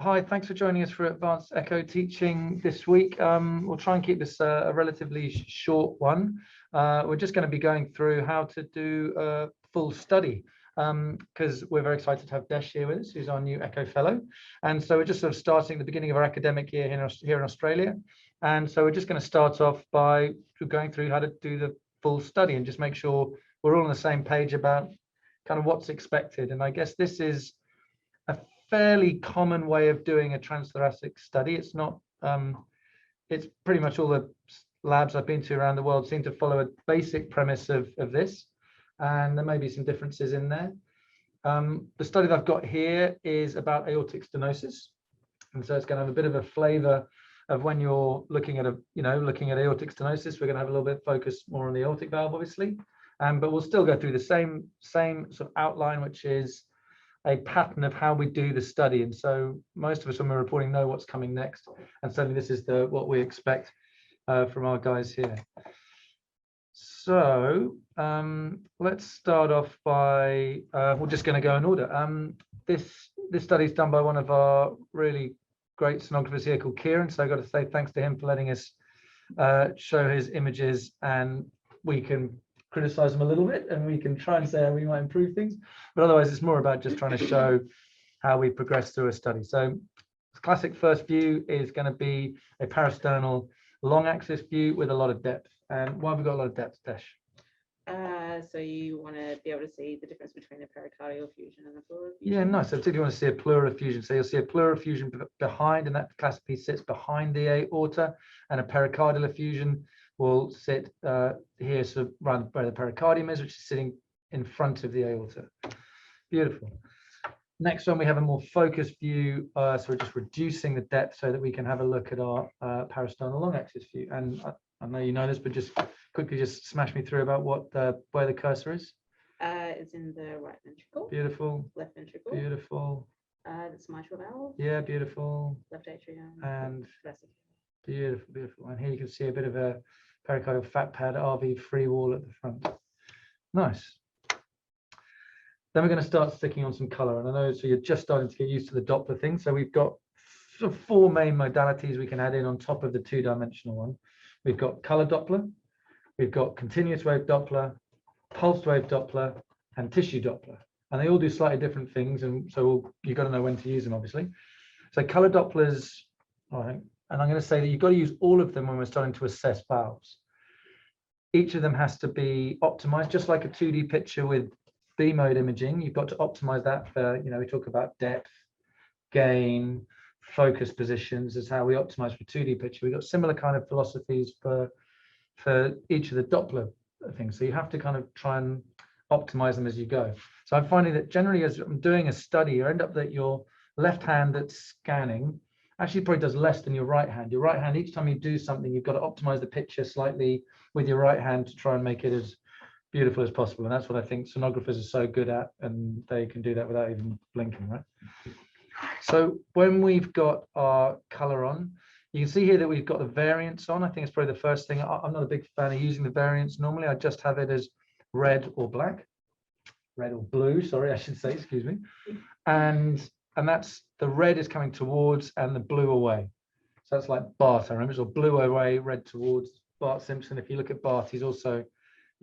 Hi, thanks for joining us for Advanced Echo Teaching this week. We'll try and keep this a relatively short one. We're just going to be going through how to do a full study because we're very excited to have Desh here with us, who's our new Echo Fellow. And so we're just sort of starting the beginning of our academic year here in Australia. And so we're just going to start off by going through how to do the full study and just make sure we're all on the same page about kind of what's expected. And I guess this is a fairly common way of doing a transthoracic study. It's not, it's pretty much all the labs I've been to around the world seem to follow a basic premise of this, and there may be some differences in there. The study that I've got here is about aortic stenosis, and so it's going to have a bit of a flavor of when you're looking at looking at aortic stenosis. We're going to have a little bit of focus more on the aortic valve, obviously, but we'll still go through the same sort of outline, which is a pattern of how we do the study. And so most of us when we're reporting know what's coming next, and certainly this is what we expect from our guys here. So let's start off by we're just going to go in order. This study is done by one of our really great sonographers here called Kieran, so I've got to say thanks to him for letting us show his images, and we can criticize them a little bit and we can try and say how we might improve things, but otherwise it's more about just trying to show how we progress through a study. So the classic first view is going to be a parasternal long axis view with a lot of depth. And why have we got a lot of depth, Desh? So you want to be able to see the difference between a pericardial effusion and a pleural effusion? Yeah, nice. So particularly want to see a pleural effusion. So you'll see a pleural effusion behind, and that classically sits behind the aorta, and a pericardial effusion will sit here, sort of around where the pericardium is, which is sitting in front of the aorta. Beautiful. Next one, we have a more focused view. So we're just reducing the depth so that we can have a look at our parasternal long axis view. And I know you know this, but just quickly just smash me through about where the cursor is. It's in the right ventricle. Beautiful. Left ventricle. Beautiful. That's mitral valve. Yeah, beautiful. Left atrium. And thoracic. beautiful, beautiful. And here you can see a bit of a pericardial fat pad RV free wall at the front. Nice. Then we're going to start sticking on some color, and I know so you're just starting to get used to the Doppler thing. So we've got sort of 4 main modalities we can add in on top of the 2-dimensional one. We've got color Doppler, we've got continuous wave Doppler, pulsed wave Doppler, and tissue Doppler, and they all do slightly different things, and so you've got to know when to use them, obviously. So color Dopplers, all right, and I'm going to say that you've got to use all of them when we're starting to assess valves. Each of them has to be optimized, just like a 2D picture with B mode imaging. You've got to optimize that for, we talk about depth, gain, focus positions is how we optimize for 2D picture. We've got similar kind of philosophies for each of the Doppler things. So you have to kind of try and optimize them as you go. So I'm finding that generally as I'm doing a study, you end up that your left hand that's scanning actually probably does less than your right hand. Your right hand, each time you do something, you've got to optimize the picture slightly with your right hand to try and make it as beautiful as possible. And that's what I think sonographers are so good at, and they can do that without even blinking, right? So when we've got our color on, you can see here that we've got the variance on. I think it's probably the first thing. I'm not a big fan of using the variance normally. I just have it as red or black, red or blue, sorry, I should say, excuse me. And that's the red is coming towards and the blue away. So that's like Bart, I remember, so blue away, red towards. Bart Simpson, if you look at Bart, he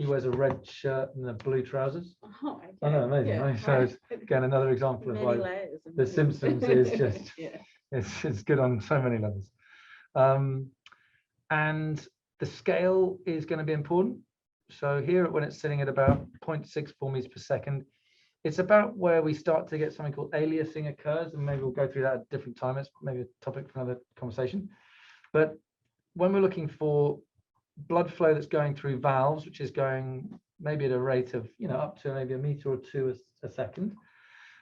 wears a red shirt and the blue trousers. Oh, okay. I know, amazing. Yeah, right? So again, another example of why the Simpsons is just, yeah. It's good on so many levels. And the scale is going to be important. So here, when it's sitting at about 0.64 meters per second, it's about where we start to get something called aliasing occurs, and maybe we'll go through that at a different time. It's maybe a topic for another conversation. But when we're looking for blood flow that's going through valves, which is going maybe at a rate of up to maybe 1 meter or 2 a second,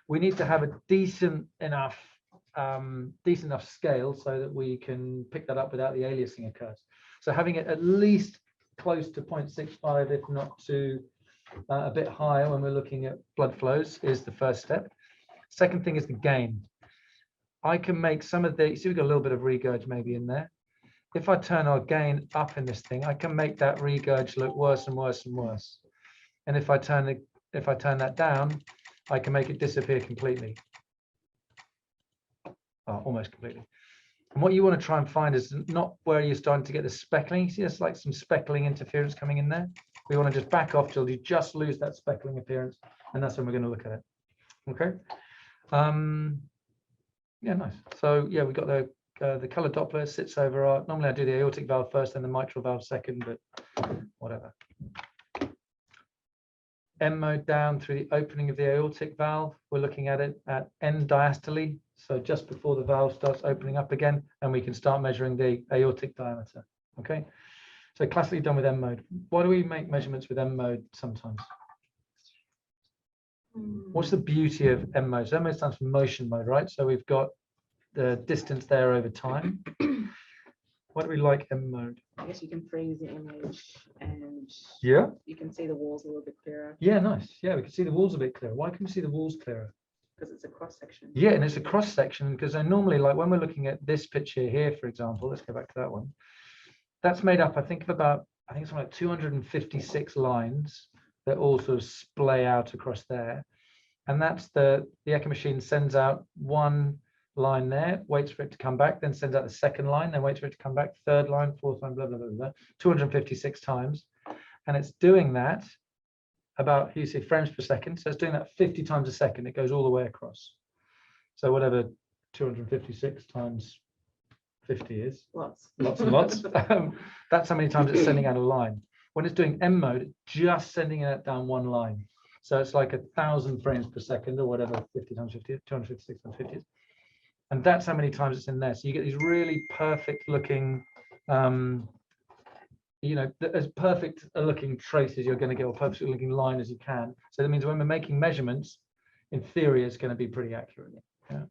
we need to have a decent enough scale so that we can pick that up without the aliasing occurs. So having it at least close to 0.65, if not to a bit higher when we're looking at blood flows, is the first step. Second thing is the gain. I can make some of the, see we've got a little bit of regurg maybe in there. If I turn our gain up in this thing, I can make that regurg look worse and worse and worse. And if I turn that down, I can make it disappear completely. almost completely. And what you want to try and find is not where you're starting to get the speckling. You see there's like some speckling interference coming in there. We want to just back off till you just lose that speckling appearance, and that's when we're going to look at it. Okay. Yeah, nice. So yeah, we got the color Doppler sits over our. Normally I do the aortic valve first, then the mitral valve second, but whatever. M mode down through the opening of the aortic valve. We're looking at it at end diastole, so just before the valve starts opening up again, and we can start measuring the aortic diameter. Okay, so classically done with M mode. Why do we make measurements with M mode sometimes? What's the beauty of M mode? So M mode stands for motion mode, right? So we've got the distance there over time. Why do we like M mode? I guess you can freeze the image and Yeah. you can see the walls a little bit clearer Yeah, nice. Yeah, we can see the walls a bit clearer. Why can we see the walls clearer? because it's a cross section. Yeah, and it's a cross section because I normally, like when we're looking at this picture here, for example, let's go back to that one. That's made up, I think, of about, I think it's like 256 lines that all sort of splay out across there. And that's the echo machine sends out one line there, waits for it to come back, then sends out the second line, then waits for it to come back, third line, fourth line, blah, blah, blah, blah, 256 times. And it's doing that about, you see, frames per second. So it's doing that 50 times a second. It goes all the way across. So whatever 256 times 50 is. Lots. Lots and lots. That's how many times it's sending out a line. When it's doing M mode, it's just sending it down one line. So it's like 1,000 frames per second or whatever, 50 times 50, 256 times 50 is. And that's how many times it's in there. So you get these really perfect looking, you know, as perfect a looking trace as you're going to get, or perfect looking line as you can. So that means when we're making measurements, in theory, it's going to be pretty accurate. Yeah.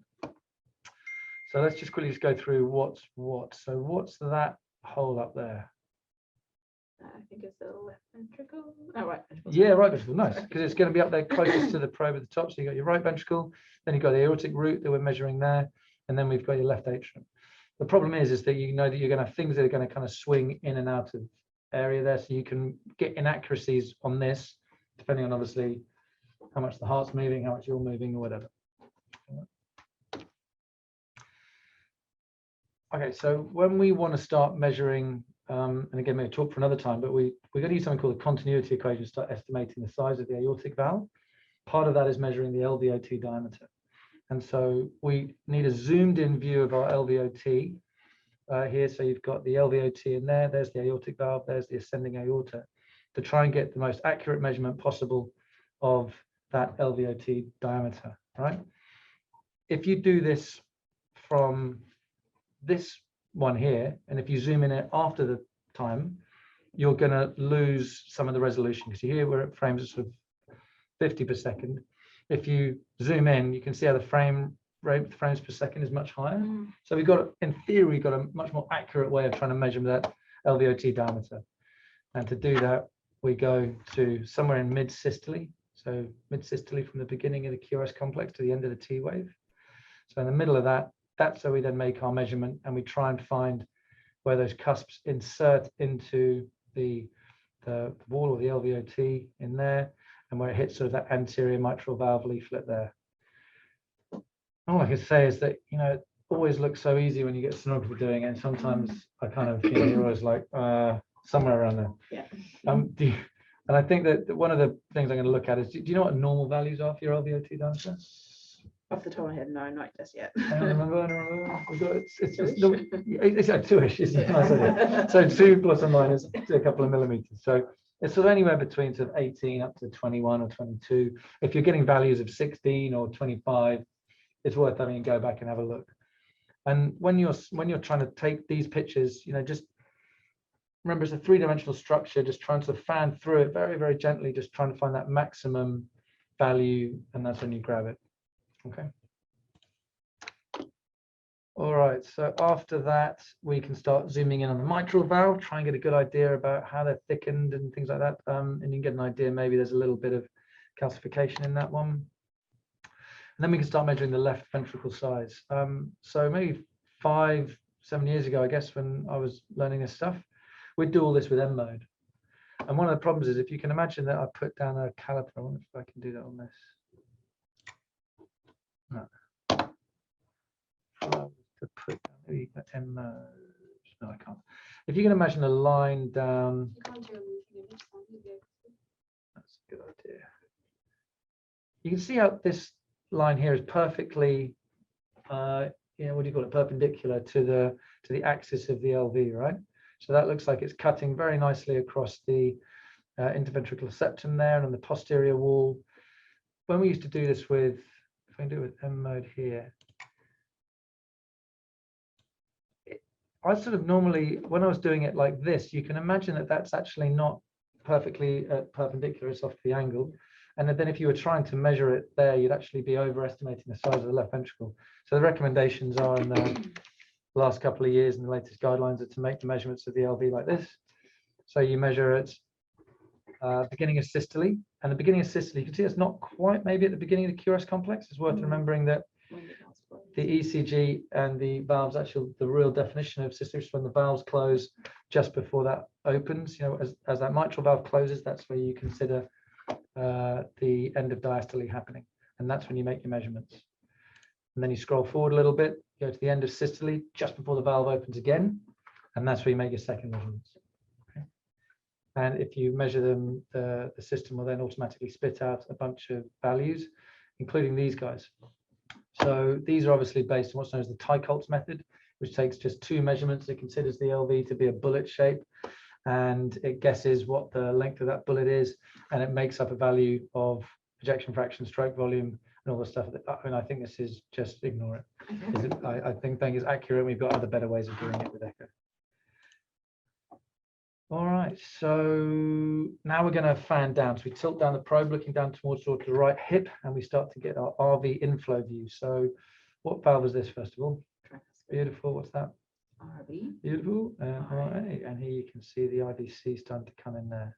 So let's just quickly go through what's what. So what's that hole up there? I think it's the left ventricle. Oh, right ventricle. Yeah, right ventricle. Nice, because it's going to be up there closest to the probe at the top. So you got your right ventricle, then you've got the aortic root that we're measuring there, and then we've got your left atrium. The problem is that you know that you're going to have things that are going to kind of swing in and out of area there, so you can get inaccuracies on this, depending on obviously how much the heart's moving, how much you're moving, or whatever. Okay, so when we want to start measuring, and again, maybe talk for another time, but we're going to use something called the continuity equation to start estimating the size of the aortic valve. Part of that is measuring the Lvot diameter. And so we need a zoomed in view of our Lvot here. So you've got the Lvot in there, there's the aortic valve, there's the ascending aorta, to try and get the most accurate measurement possible of that Lvot diameter, right? If you do this from this one here, and if you zoom in it after the time, you're going to lose some of the resolution, because here we're at frames of sort of 50 per second. If you zoom in, you can see how the frame rate, frames per second, is much higher. So we've got, in theory, we've got a much more accurate way of trying to measure that Lvot diameter. And to do that, we go to somewhere in mid-systole. So mid-systole from the beginning of the QRS complex to the end of the T wave. So in the middle of that, that's how we then make our measurement, and we try and find where those cusps insert into the wall or the Lvot in there, and where it hits sort of that anterior mitral valve leaflet there. All I can say is that, you know, it always looks so easy when you get sonography doing it, and sometimes I kind of, you know, you're always like somewhere around there. Yeah. And I think that one of the things I'm going to look at is, do you know what normal values are for your Lvot diameter? Off the top of my head, no, not just yet. I don't remember. We've got, it's like two-ish. It's a nice idea. So 2 plus or minus a couple of millimeters. So it's sort of anywhere between sort of 18 up to 21 or 22. If you're getting values of 16 or 25, it's worth having a go back and have a look. And when you're trying to take these pictures, you know, just remember it's a 3-dimensional structure. Just trying to fan through it very, very gently, just trying to find that maximum value, and that's when you grab it. Okay. All right, so after that, we can start zooming in on the mitral valve, try and get a good idea about how they're thickened and things like that. And you can get an idea, maybe there's a little bit of calcification in that one. And then we can start measuring the left ventricle size. So maybe 5-7 years ago, I guess, when I was learning this stuff, we'd do all this with M mode. And one of the problems is, if you can imagine that I put down a caliper, I wonder if I can do that on this. No. to put maybe emerge. No, I can't. If you can imagine a line down. That's a good idea. You can see how this line here is perfectly, what do you call it, perpendicular to the axis of the LV, right? So that looks like it's cutting very nicely across the interventricular septum there and on the posterior wall. When we used to do this with, if I can do it with M mode here, I sort of normally, when I was doing it like this, you can imagine that that's actually not perfectly perpendicular, it's off the angle. And then if you were trying to measure it there, you'd actually be overestimating the size of the left ventricle. So the recommendations are in the last couple of years and the latest guidelines are to make the measurements of the LV like this. So you measure it beginning of systole. And the beginning of systole, you can see it's not quite maybe at the beginning of the QRS complex. It's worth remembering that the ECG and the valves, actually the real definition of systole is when the valves close just before that opens. As that mitral valve closes, that's where you consider the end of diastole happening, and that's when you make your measurements. And then you scroll forward a little bit, go to the end of systole just before the valve opens again, and that's where you make your second measurements. Okay. And if you measure them, the system will then automatically spit out a bunch of values, including these guys. So these are obviously based on what's known as the Tycholt's method, which takes just two measurements. It considers the LV to be a bullet shape, and it guesses what the length of that bullet is, and it makes up a value of ejection fraction, stroke volume, and all the stuff. I think this is just ignore it. I think it's accurate. We've got other better ways of doing it with echo. All right, so now we're going to fan down. So we tilt down the probe, looking down towards the right hip, and we start to get our RV inflow view. So what valve is this, first of all? Beautiful. What's that? RV. Beautiful. RA. And here you can see the IVC starting to come in there.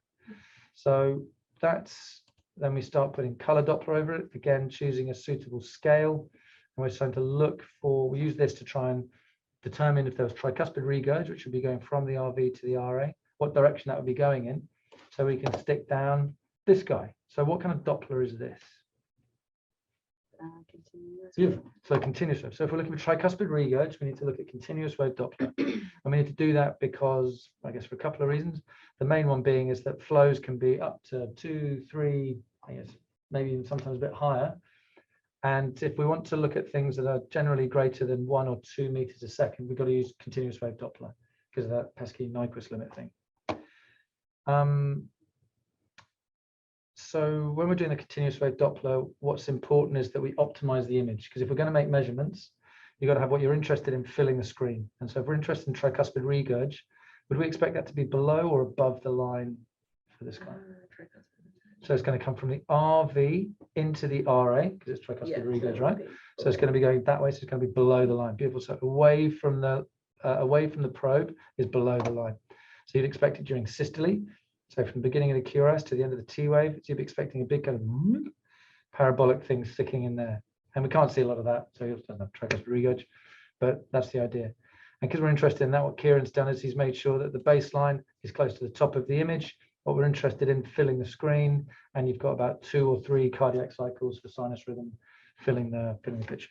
So then we start putting color Doppler over it, again choosing a suitable scale, and we're starting to look for, we use this to try and determine if there was tricuspid regurg, which would be going from the RV to the RA, what direction that would be going in, so we can stick down this guy. So what kind of Doppler is this? Continuous. Beautiful. So continuous wave. So if we're looking for tricuspid regurg, we need to look at continuous wave Doppler. And we need to do that because, I guess, for a couple of reasons. The main one being is that flows can be up to 2, 3, I guess, maybe even sometimes a bit higher. And if we want to look at things that are generally greater than 1 or 2 meters a second, we've got to use continuous wave Doppler because of that pesky Nyquist limit thing. So when we're doing the continuous wave Doppler, what's important is that we optimize the image, because if we're going to make measurements, you've got to have what you're interested in filling the screen. And so if we're interested in tricuspid regurg, would we expect that to be below or above the line for this guy? So it's going to come from the RV into the RA, because it's tricuspid regurg, right? So it's going to be going that way, so it's going to be below the line. Beautiful. So away from the probe is below the line. So you'd expect it during systole. So from the beginning of the QRS to the end of the T wave, you'd be expecting a big kind of parabolic thing sticking in there. And we can't see a lot of that, so it doesn't have tricuspid regurg, but that's the idea. And because we're interested in that, what Kieran's done is he's made sure that the baseline is close to the top of the image. What we're interested in, filling the screen, and you've got about 2 or 3 cardiac cycles for sinus rhythm, filling the picture.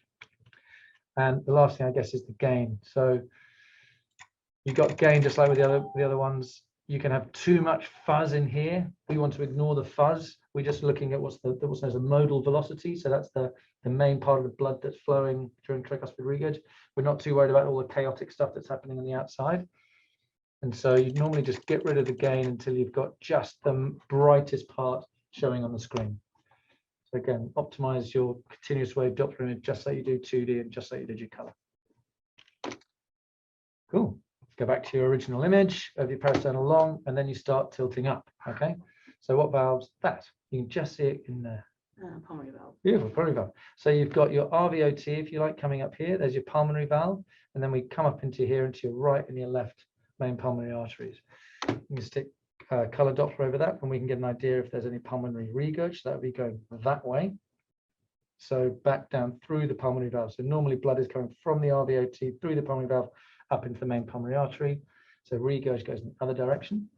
And the last thing, I guess, is the gain. So you've got gain just like with the other ones. You can have too much fuzz in here. We want to ignore the fuzz. We're just looking at what's known as a modal velocity. So that's the main part of the blood that's flowing during tricuspid regurg. We're not too worried about all the chaotic stuff that's happening on the outside. And so you normally just get rid of the gain until you've got just the brightest part showing on the screen. So again, optimize your continuous wave Doppler image just like you do 2D and just like you did your color. Cool. Go back to your original image of your parasternal long, and then you start tilting up. Okay. So what valve's that? You can just see it in there. Pulmonary valve. Beautiful, pulmonary valve. So you've got your RVOT, if you like, coming up here. There's your pulmonary valve, and then we come up into here, into your right and your left main pulmonary arteries. You can stick color Doppler over that, and we can get an idea if there's any pulmonary regurg. So that would be going that way. So back down through the pulmonary valve. So normally blood is coming from the RVOT through the pulmonary valve up into the main pulmonary artery. So regurg goes in the other direction.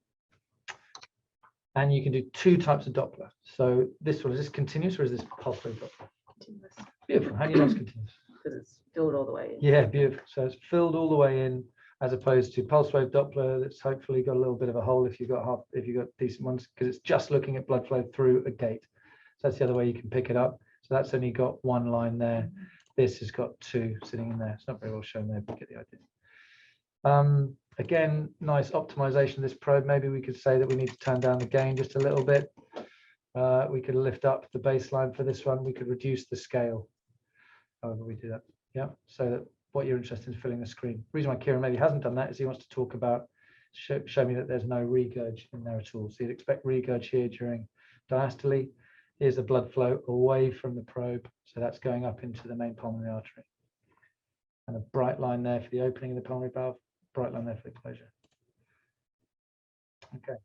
And you can do 2 types of Doppler. So this one, is this continuous or is this pulse wave Doppler? Continuous. Beautiful. How do you know it's continuous? Because it's filled all the way in. Yeah, beautiful. So it's filled all the way in, as opposed to pulse wave Doppler that's hopefully got a little bit of a hole if you've got decent ones, because it's just looking at blood flow through a gate. So that's the other way you can pick it up. So that's only got one line there. This has got two sitting in there. It's not very well shown there, but you get the idea. Again, nice optimization of this probe. Maybe we could say that we need to turn down the gain just a little bit. We could lift up the baseline for this one. We could reduce the scale. However we do that. Yeah, so that what you're interested in is filling the screen. The reason why Kieran maybe hasn't done that is he wants to talk about, show me that there's no regurg in there at all. So you'd expect regurg here during diastole. Here's the blood flow away from the probe. So that's going up into the main pulmonary artery. And a bright line there for the opening of the pulmonary valve, bright line there for the closure. Okay.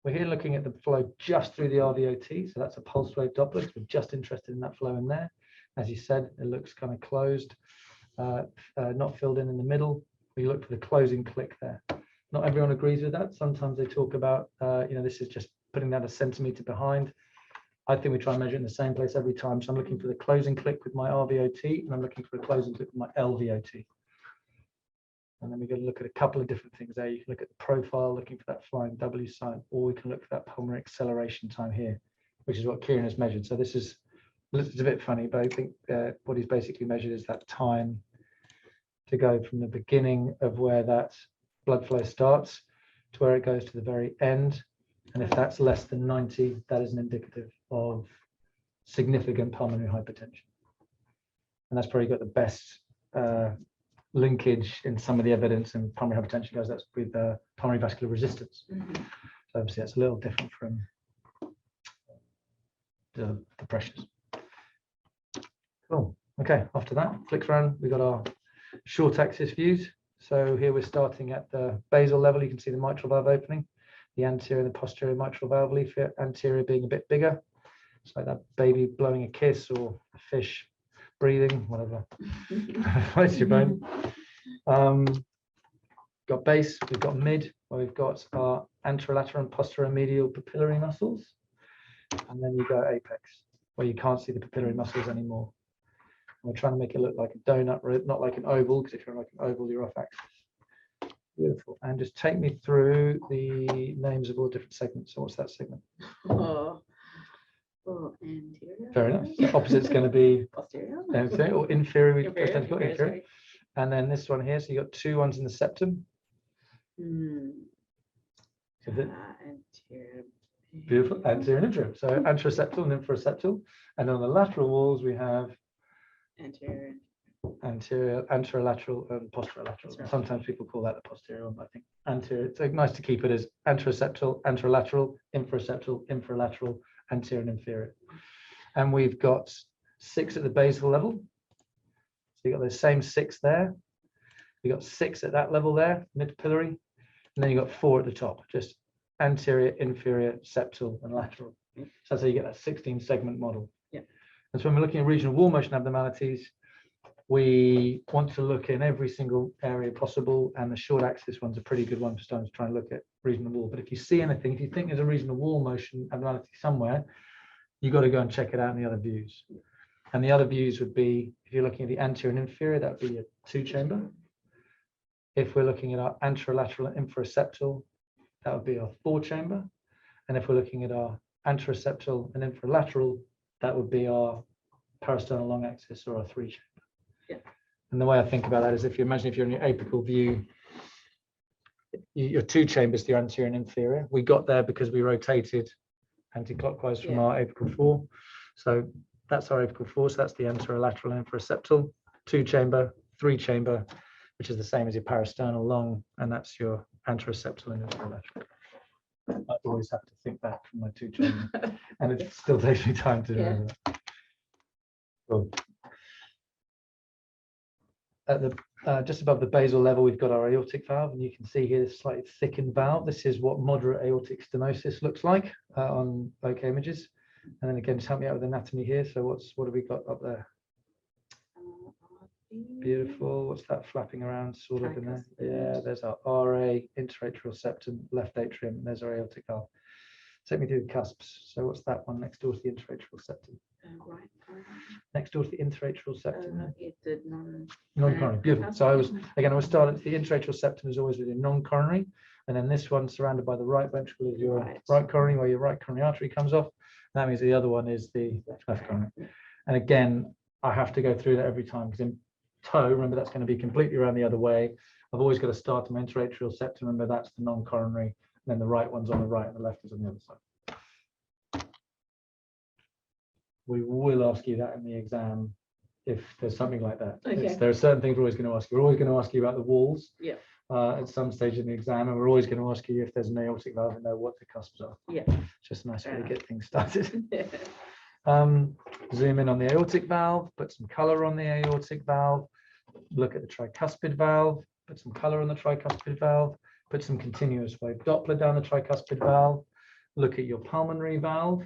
We're here looking at the flow just through the RVOT. So that's a pulse wave Doppler, because we're just interested in that flow in there. As you said, it looks kind of closed, not filled in the middle. We look for the closing click there. Not everyone agrees with that. Sometimes they talk about, this is just putting that a centimeter behind. I think we try and measure it in the same place every time. So I'm looking for the closing click with my RVOT, and I'm looking for a closing click with my LVOT. And then we're going to look at a couple of different things there. You can look at the profile, looking for that flying W sign, or we can look for that pulmonary acceleration time here, which is what Kieran has measured. So this is, it's a bit funny, but I think what he's basically measured is that time to go from the beginning of where that blood flow starts to where it goes to the very end. And if that's less than 90, that is an indicative of significant pulmonary hypertension. And that's probably got the best linkage in some of the evidence in pulmonary hypertension, goes that's with pulmonary vascular resistance. So obviously that's a little different from the pressures. Cool. Okay, after that, flicks around, we've got our short axis views. So here we're starting at the basal level. You can see the mitral valve opening, the anterior and the posterior mitral valve leaf, anterior being a bit bigger. It's like that baby blowing a kiss or a fish breathing, whatever. Floats your bone. Got base, we've got mid, where we've got our anterolateral and posteromedial papillary muscles. And then you go apex, where you can't see the papillary muscles anymore. We're trying to make it look like a donut, not like an oval, because if you're like an oval, you're off axis. Beautiful. And just take me through the names of all different segments. So what's that segment? Anterior. Very nice. The opposite's going to be posterior. Or inferior. Inferior. And then this one here. So you got two ones in the septum. So Anterior. Beautiful. Anterior and inferior. So anteroseptal and infroseptal. And on the lateral walls, we have anterior, anterolateral, and posterolateral. Sometimes people call that the posterior one, but I think anterior. It's nice to keep it as anteroseptal, anterolateral, infroseptal, infralateral, anterior and inferior. And we've got 6 at the basal level. So you've got those same 6 there. You've got 6 at that level there, mid-papillary. And then you've got 4 at the top, just anterior, inferior, septal, and lateral. So that's how you get that 16 segment model. Yeah. And so when we're looking at regional wall motion abnormalities, we want to look in every single area possible, and the short axis one's a pretty good one for starting to try and look at regional wall. But if you see anything, if you think there's a regional wall motion abnormality somewhere, you've got to go and check it out in the other views. And the other views would be, if you're looking at the anterior and inferior, that would be a 2-chamber. If we're looking at our anterolateral and infraseptal, that would be our 4-chamber. And if we're looking at our anteroseptal and infralateral, that would be our parasternal long axis or our 3-chamber. Yeah. And the way I think about that is, if you imagine if you're in your apical view, your 2 chambers, the anterior and inferior. We got there because we rotated anti-clockwise from our apical 4. So that's our apical 4. So that's the anterolateral and infraseptal, 2-chamber, 3-chamber, which is the same as your parasternal long, and that's your anteroseptal and infralateral. I always have to think back from my 2-chamber, and it still takes me time to remember that. Cool. At the just above the basal level, we've got our aortic valve, and you can see here this slightly thickened valve. This is what moderate aortic stenosis looks like on local images. And then again, just help me out with anatomy here. So what have we got up there? Beautiful. What's that flapping around sort of in there? Yeah, there's our RA, interatrial septum, left atrium, and there's our aortic valve. Take me through the cusps. So what's that one next door to the interatrial septum? Right. Next door to the interatrial septum. The Non-coronary. Beautiful. So I was starting. The interatrial septum is always within non-coronary, and then this one surrounded by the right ventricle is your right coronary, where your right coronary artery comes off. That means the other one is the left coronary. And again, I have to go through that every time because in toe, remember that's going to be completely around the other way. I've always got to start at my interatrial septum. Remember that's the non-coronary, and then the right one's on the right and the left is on the other side. We will ask you that in the exam if there's something like that. Okay. There are certain things we're always going to ask you. We're always going to ask you about the walls. Yeah. At some stage in the exam, and we're always going to ask you if there's an aortic valve and know what the cusps are. Yeah. Just a nice way to get things started. Yeah. Zoom in on the aortic valve, put some color on the aortic valve, look at the tricuspid valve, put some color on the tricuspid valve, put some continuous wave Doppler down the tricuspid valve, look at your pulmonary valve,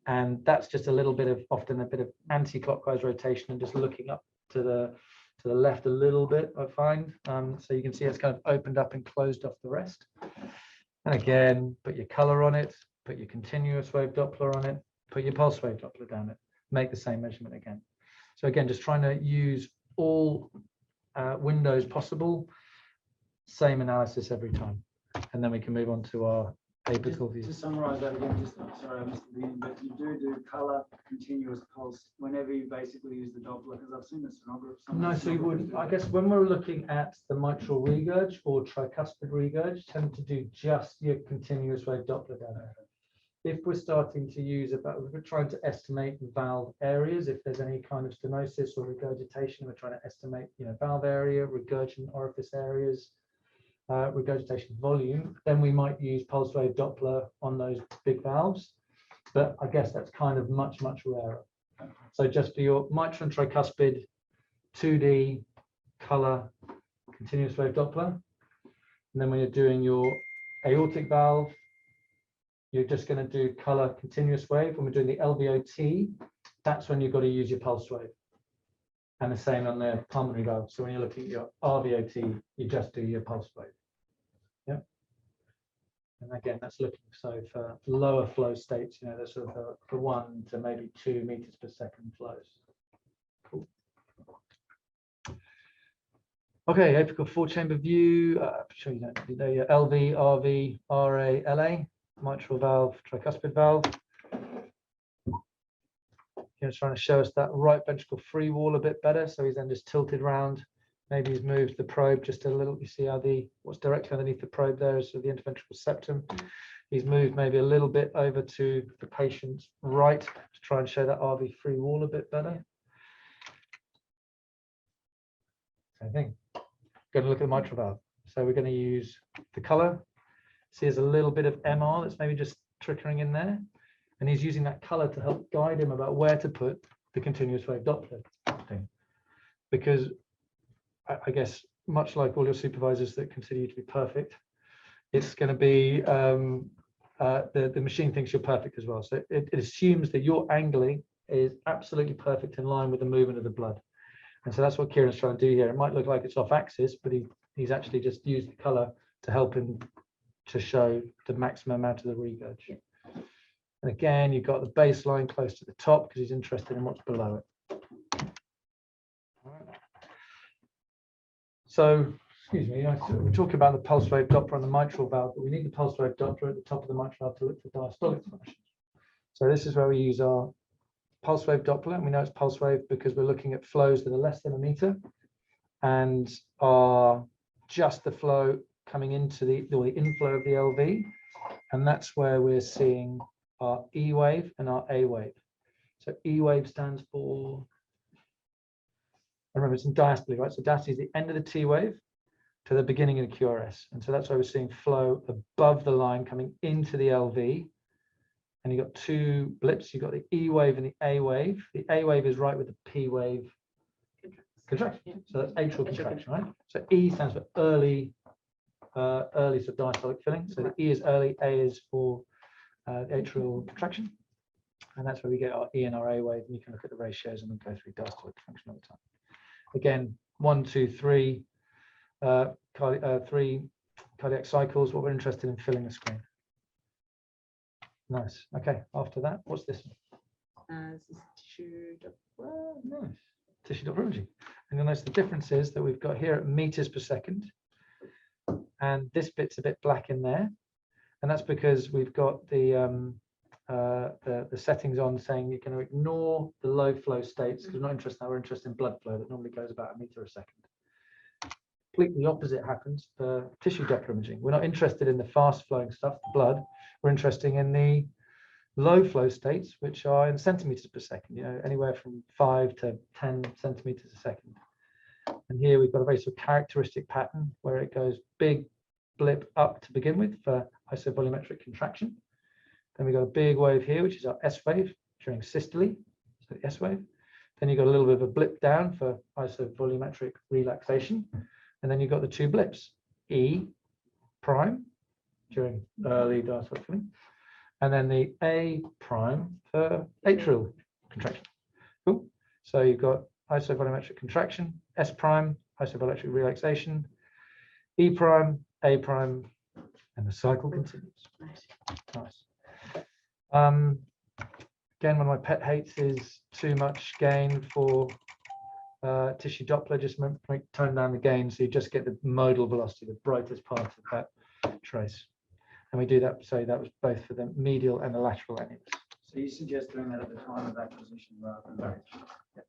and that's just a little bit of, often a bit of anti-clockwise rotation and just looking up to the left a little bit, I find. So you can see it's kind of opened up and closed off the rest. And again, put your color on it, put your continuous wave Doppler on it, put your pulse wave Doppler down it, make the same measurement again. So again, just trying to use all windows possible, same analysis every time. And then we can move on to our apical view. To summarize that again, just sorry, I missed the beginning, but you do color, continuous pulse whenever you basically use the Doppler, because I've seen the sonographer. No, so you would, I guess when we're looking at the mitral regurg or tricuspid regurg, tend to do just your continuous wave Doppler down there. If we're starting to use we're trying to estimate valve areas, if there's any kind of stenosis or regurgitation, we're trying to estimate, valve area, regurgent orifice areas, regurgitation volume, then we might use pulse wave Doppler on those big valves. But I guess that's kind of much, much rarer. So just for your mitral and tricuspid, 2D color, continuous wave Doppler. And then when you're doing your aortic valve, you're just going to do color continuous wave. When we're doing the Lvot, that's when you've got to use your pulse wave. And the same on the pulmonary valve. So when you're looking at your RVOT, you just do your pulse wave. Yeah. And again, that's looking for lower flow states, the sort of the 1 to maybe 2 meters per second flows. Cool. Okay, apical 4-chamber view. I'm sure you know your LV, RV, RA, LA, mitral valve, tricuspid valve. He's trying to show us that right ventricle free wall a bit better. So he's then just tilted round. Maybe he's moved the probe just a little. You see how what's directly underneath the probe there is the interventricular septum. He's moved maybe a little bit over to the patient's right to try and show that RV free wall a bit better. Same thing. Going to look at the mitral valve. So we're going to use the color. See, there's a little bit of MR that's maybe just trickling in there. And he's using that color to help guide him about where to put the continuous wave Doppler thing. Because I guess, much like all your supervisors that consider you to be perfect, it's going to be, the machine thinks you're perfect as well. So it assumes that your angling is absolutely perfect in line with the movement of the blood. And so that's what Kieran's trying to do here. It might look like it's off axis, but he's actually just used the color to help him to show the maximum amount of the regurg. And again, you've got the baseline close to the top because he's interested in what's below it. So, excuse me, we're talking about the pulse wave Doppler on the mitral valve, but we need the pulse wave Doppler at the top of the mitral valve to look for diastolic functions. So this is where we use our pulse wave Doppler, and we know it's pulse wave because we're looking at flows that are less than a meter and are just the flow coming into the inflow of the LV, and that's where we're seeing our E wave and our A wave. So E wave stands for, remember it's in diastole, right? So diastole is the end of the T wave to the beginning of the QRS, and so that's why we're seeing flow above the line coming into the LV. And you've got two blips. You've got the E wave and the A wave. The A wave is right with the P wave contraction. Yeah. So that's atrial contraction, right? So E stands for early sort of diastolic filling. So the E is early, A is for atrial contraction. And that's where we get our E and our A wave. And you can look at the ratios and then go through diastolic function all the time. Again, 1, 2, 3, 3 cardiac cycles. What we're interested in filling the screen. Nice. Okay, after that, what's this? This is tissue Doppler. Nice. Tissue Doppler imaging. And you'll notice the difference is that we've got here at meters per second, and this bit's a bit black in there, and that's because we've got the settings on saying you're going to ignore the low flow states because we're not interested in that. We're interested in blood flow that normally goes about a meter a second. Completely opposite happens for tissue Doppler imaging. We're not interested in the fast flowing stuff, the blood. We're interested in the low flow states, which are in centimeters per second, anywhere from 5 to 10 centimeters a second. And here we've got a very sort of characteristic pattern where it goes big blip up to begin with for isovolumetric contraction. Then we've got a big wave here, which is our S wave during systole, so the S wave. Then you've got a little bit of a blip down for isovolumetric relaxation. And then you've got the two blips, E prime during early diastolic filling, and then the A prime for atrial contraction. Cool. So you've got isovolumetric contraction, S prime, isovolumetric relaxation, E prime, A prime, and the cycle continues. Nice. Again, one of my pet hates is too much gain for tissue Doppler. Just tone down the gain so you just get the modal velocity, the brightest part of that trace. And we do that, so that was both for the medial and the lateral annulus. So you suggest doing that at the time of acquisition rather than later? Yeah.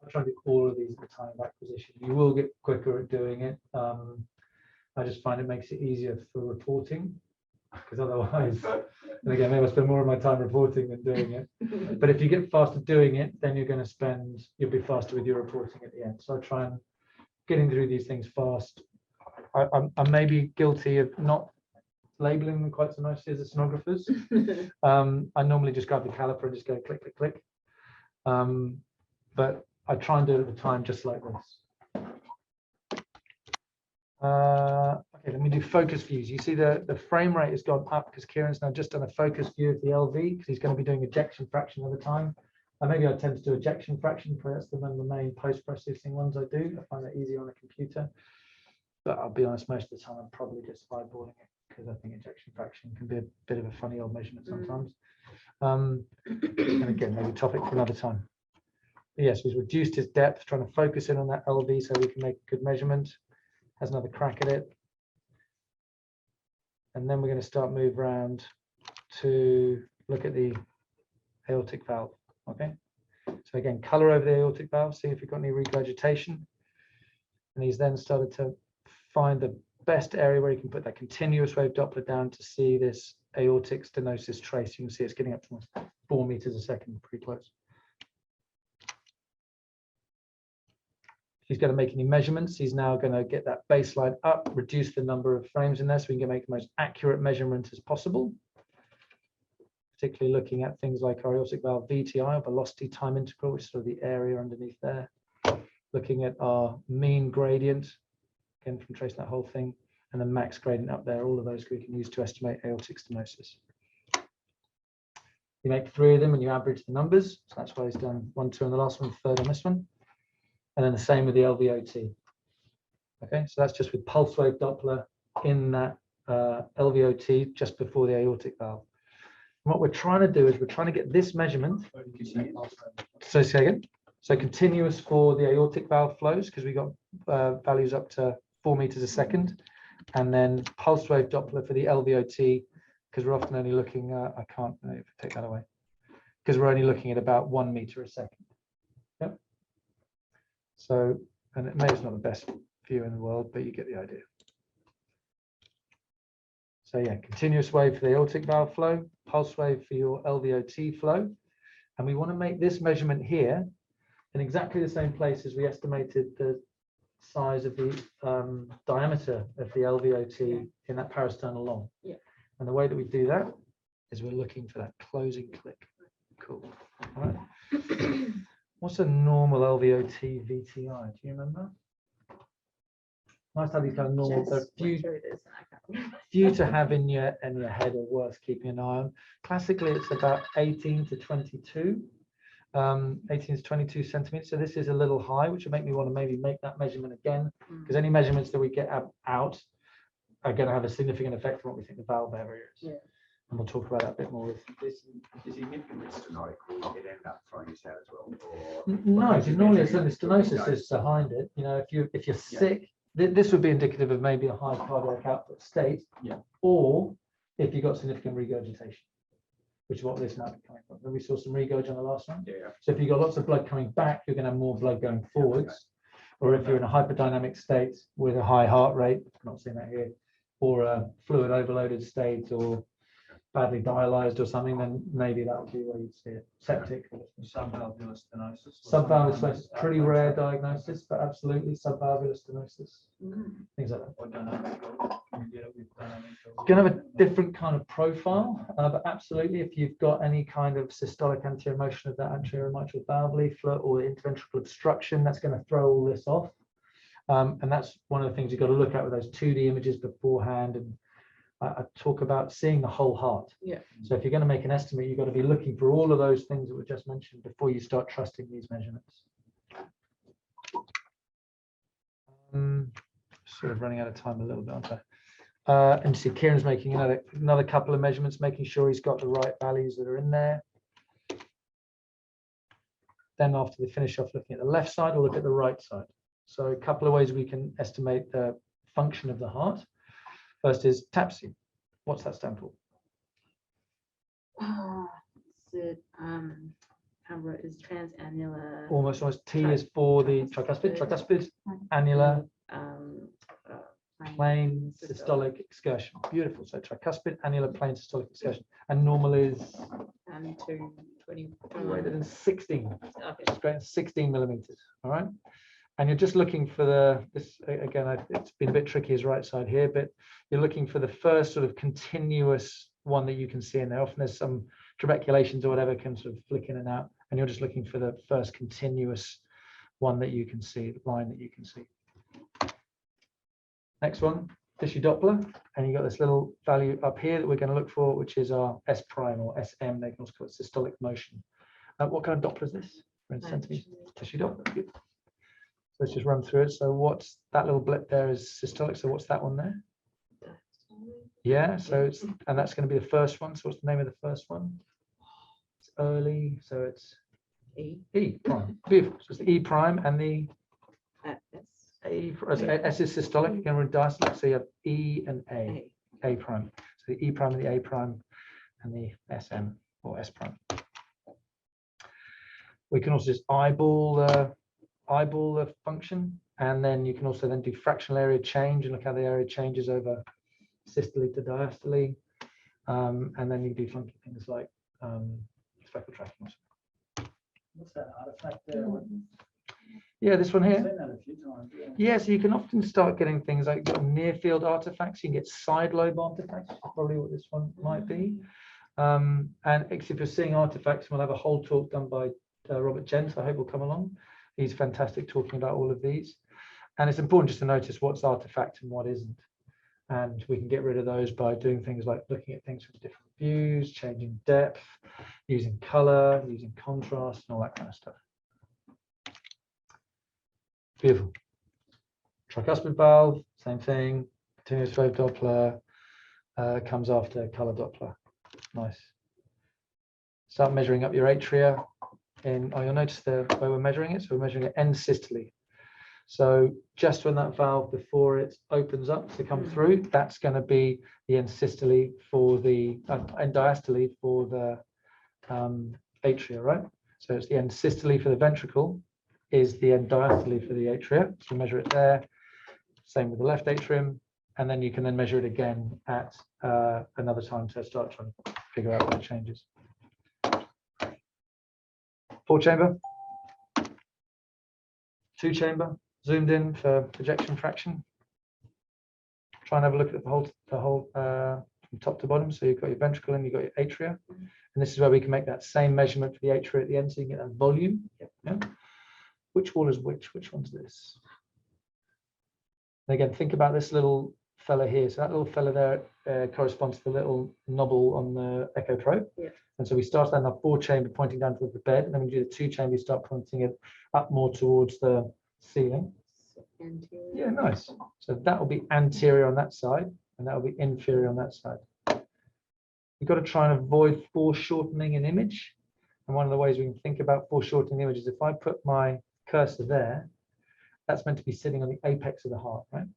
I'll try to do all of these at the time of acquisition. You will get quicker at doing it. I just find it makes it easier for reporting, because otherwise, and again, maybe I spend more of my time reporting than doing it. But if you get faster doing it, then you'll be faster with your reporting at the end. So I try and getting through these things fast. I may be guilty of not labeling them quite so nicely as the sonographers. I normally just grab the caliper and just go click, click, click. But I try and do it at the time just like this. Okay, let me do focus views. You see the frame rate has gone up because Kieran's now just done a focus view of the LV because he's going to be doing ejection fraction at the time. And maybe I tend to do ejection fraction because that's one of the main post-processing ones I do. I find that easier on a computer. But I'll be honest, most of the time I'm probably just eyeballing it because I think ejection fraction can be a bit of a funny old measurement sometimes. And again, maybe topic for another time. But yes, we've reduced his depth, trying to focus in on that LV so we can make a good measurement. Has another crack at it. And then we're going to start move around to look at the aortic valve. Okay. So again, color over the aortic valve, see if you've got any regurgitation. And he's then started to find the best area where you can put that continuous wave Doppler down to see this aortic stenosis trace. You can see it's getting up to 4 meters a second, pretty close. If he's going to make any measurements, he's now going to get that baseline up, reduce the number of frames in there so we can make the most accurate measurement as possible. Particularly looking at things like our Aortic Valve Vti, or velocity time integral, which is sort of the area underneath there. Looking at our mean gradient, again from tracing that whole thing, and the max gradient up there. All of those we can use to estimate aortic stenosis. You make 3 of them and you average the numbers. So that's why he's done 1, 2 on the last one, 3rd on this one. And then the same with the LVOT. Okay, so that's just with pulse wave Doppler in that LVOT just before the aortic valve. And what we're trying to do is we're trying to get this measurement. So say again. So continuous for the aortic valve flows because we got values up to 4 meters a second, and then pulse wave Doppler for the LVOT because we're often only looking. I can't take that away because we're only looking at about 1 meter a second. Yep. So, and it may it's not the best view in the world, but you get the idea. So yeah, continuous wave for the aortic valve flow, pulse wave for your LVOT flow, and we want to make this measurement here in exactly the same place as we estimated the size of the diameter of the LVOT in that parasternal long. Yeah. And the way that we do that is we're looking for that closing click. Cool. All right. What's a normal LVOT VTI? Do you remember? Nice to have these kind of normal. So few to have in your head or worth keeping an eye on. Classically, it's about 18 to 22. 18 to 22 centimeters. So this is a little high, which will make me want to maybe make that measurement again, because any measurements that we get out are going to have a significant effect on what we think the valve area is. And we'll talk about that a bit more. Is he significantly stenotic, or it end up throwing his out as well? Or No, normally it's only stenosis is behind it. You know, if you're sick, this would be indicative of maybe a high cardiac output state, Yeah. or if you've got significant regurgitation, which is what this might be coming from. Then we saw some regurg on the last one. Yeah. So if you've got lots of blood coming back, you're going to have more blood going forwards. Or if you're in a hyperdynamic state with a high heart rate, not seeing that here, or a fluid overloaded state, or badly dialyzed or something, then maybe that would be where you'd see it. Septic. Subvalvular stenosis. Subvalvular stenosis, pretty rare diagnosis, but absolutely subvalvular stenosis, Mm. things like that. Or dynamic. Can you get it with dynamic? It's going to have a different kind of profile, but absolutely, if you've got any kind of systolic anterior motion of that anterior mitral valve leaflet or interventricular obstruction, that's going to throw all this off. And that's one of the things you've got to look at with those 2D images beforehand. And I talk about seeing the whole heart. Yeah. So if you're going to make an estimate, you've got to be looking for all of those things that were just mentioned before you start trusting these measurements. Sort of running out of time a little bit, aren't I? And you see Kieran's making another couple of measurements, making sure he's got the right values that are in there. Then after we finish off looking at the left side, we'll look at the right side. So a couple of ways we can estimate the function of the heart. First is TAPSE. What's that stand for? Is transannular. Almost. T is for the tricuspid, annular, plane, systolic excursion. Beautiful. So tricuspid, annular, plane, systolic excursion. And normal is 220. greater than 16. Okay. It's greater than 16 millimeters. All right. And you're just looking for this again. It's been a bit tricky as right side here, but you're looking for the first sort of continuous one that you can see in there. Often there's some trabeculations or whatever can sort of flick in and out, and you're just looking for the first continuous one that you can see, the line that you can see. Next one, tissue Doppler, and you got this little value up here that we're going to look for, which is our S prime or SM. They can also call it systolic motion. What kind of Doppler is this? For instance, tissue Doppler. Good. So let's just run through it. So what's that little blip there is systolic. So what's that one there? Yeah. So it's, and that's going to be the first one. So what's the name of the first one? It's early. So it's E prime. Beautiful. So it's the E prime and the S is systolic. Again, we're in diastolic. So you have E and A prime. So the E prime and the A prime and the SM or S prime. We can also just eyeball the function, and then you can also then do fractional area change and look how the area changes over systole to diastole, and then you do funky things like speckle tracking. What's that artifact there? Yeah, this one I've here. seen that a few times. Yeah, so you can often start getting things like near field artifacts. You can get side lobe artifacts, which is probably what this one might be. And if you're seeing artifacts, we'll have a whole talk done by Robert Jens. I hope will come along. He's fantastic talking about all of these. And it's important just to notice what's artifact and what isn't. And we can get rid of those by doing things like looking at things from different views, changing depth, using color, using contrast, and all that kind of stuff. Beautiful. Tricuspid valve, same thing. Continuous wave Doppler comes after color Doppler. Nice. Start measuring up your atria. You'll notice the way we're measuring it. So we're measuring it end systole. So just when that valve before it opens up to come through, that's going to be the end systole for the end diastole for the atria, right? So it's the end systole for the ventricle is the end diastole for the atria. So measure it there. Same with the left atrium, and then you can then measure it again at another time to start trying to figure out what it changes. 4-chamber, 2-chamber, zoomed in for ejection fraction. Try and have a look at the whole from top to bottom. So you've got your ventricle and you've got your atria, and this is where we can make that same measurement for the atria at the end, so you can get that volume. Yeah. Which wall is which? Which one's this? And again, think about this little fella here. So that little fella there corresponds to the little knobble on the echo probe. Yeah. And so we start on our 4-chamber pointing down towards the bed, and then we do the 2-chamber, you start pointing it up more towards the ceiling. Anterior. Yeah, nice. So that will be anterior on that side, and that will be inferior on that side. you've got to try and avoid foreshortening an image. And one of the ways we can think about foreshortening the image is if I put my cursor there, that's meant to be sitting on the apex of the heart, right? And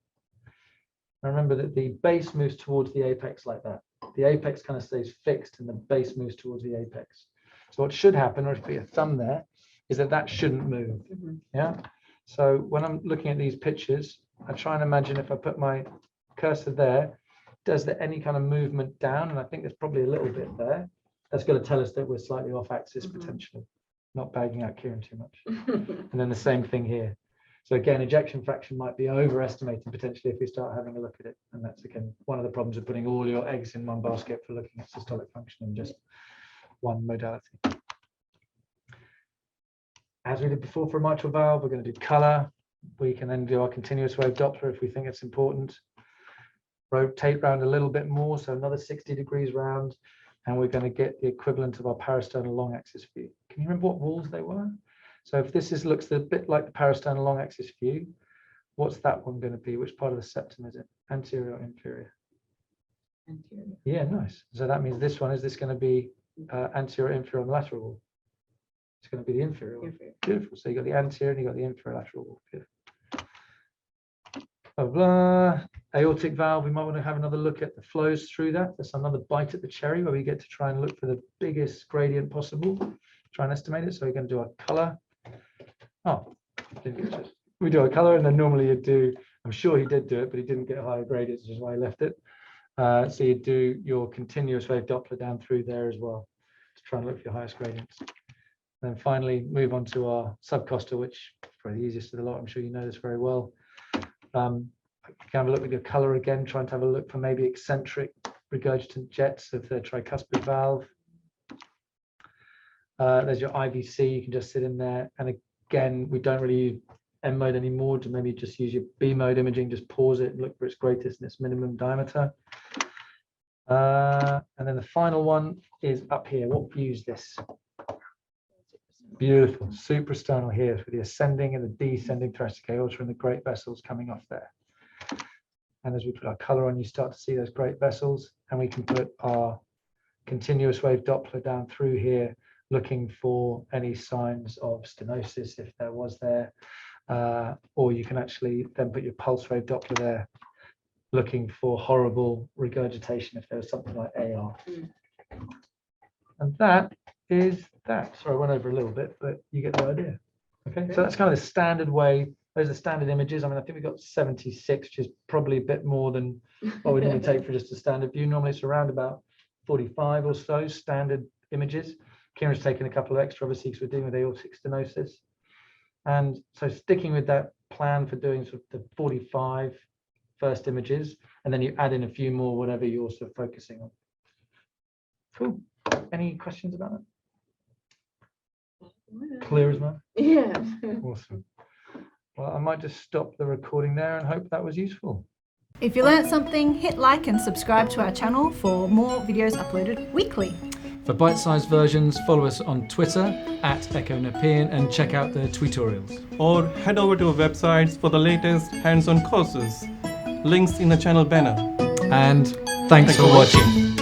remember that the base moves towards the apex like that. The apex kind of stays fixed and the base moves towards the apex. So what should happen, or if you put your thumb there, is that that shouldn't move. Yeah. So when I'm looking at these pictures, I try and imagine if I put my cursor there, does there any kind of movement down? And I think there's probably a little bit there. That's going to tell us that we're slightly off axis potentially, not bagging out Kieran too much. And then the same thing here. So again, ejection fraction might be overestimating potentially if we start having a look at it. And that's again one of the problems of putting all your eggs in one basket for looking at systolic function in just one modality. As we did before for a mitral valve, we're going to do color. We can then do our continuous wave Doppler if we think it's important. Rotate round a little bit more, so another 60 degrees round, and we're going to get the equivalent of our parasternal long axis view. Can you remember what walls they were? So if this looks a bit like the parasternal long axis view, what's that one going to be? Which part of the septum is it? Anterior or inferior? Anterior. Yeah, nice. So that means this one, is this going to be anterior or inferior on the lateral wall? It's going to be the inferior one. Beautiful. So you got the anterior and you got the inferior lateral wall. Beautiful. Blah, blah. Aortic valve, we might want to have another look at the flows through that. There's another bite at the cherry where we get to try and look for the biggest gradient possible. Try and estimate it. So we're going to do our color. Oh, didn't get it. We do our color, and then normally you'd do, I'm sure he did do it, but he didn't get higher gradients, which is why I left it. So you do your continuous wave Doppler down through there as well to try and look for your highest gradients. And then finally move on to our subcostal, which is probably the easiest of the lot. I'm sure you know this very well. You can have a look with your color again, trying to have a look for maybe eccentric regurgitant jets of the tricuspid valve. There's your IVC, you can just sit in there. And again, we don't really use M mode anymore, to maybe just use your B mode imaging, just pause it and look for its greatest and its minimum diameter. And then the final one is up here. What view is this? Beautiful, suprasternal here with the ascending and the descending thoracic aorta and the great vessels coming off there. And as we put our color on, you start to see those great vessels, and we can put our continuous wave Doppler down through here, looking for any signs of stenosis if there was there, or you can actually then put your pulse wave Doppler there, looking for horrible regurgitation if there was something like AR. And that is that. Sorry, I went over a little bit, but you get the idea. Okay, so that's kind of the standard way. Those are standard images. I mean, I think we've got 76, which is probably a bit more than what we normally take for just a standard view. Normally it's around about 45 or so standard images. Kieran's taken a couple of extra, obviously, because we're dealing with aortic stenosis. And so sticking with that plan for doing sort of the 45 first images, and then you add in a few more, whatever you're sort of focusing on. Cool. Any questions about that? Clear as mud? Yeah. Awesome. Well, I might just stop the recording there and hope that was useful. If you learnt something, hit like and subscribe to our channel for more videos uploaded weekly. For bite-sized versions, follow us on Twitter @EchoNepean and check out the tutorials. Or head over to our websites for the latest hands-on courses. Links in the channel banner. And thanks for watching.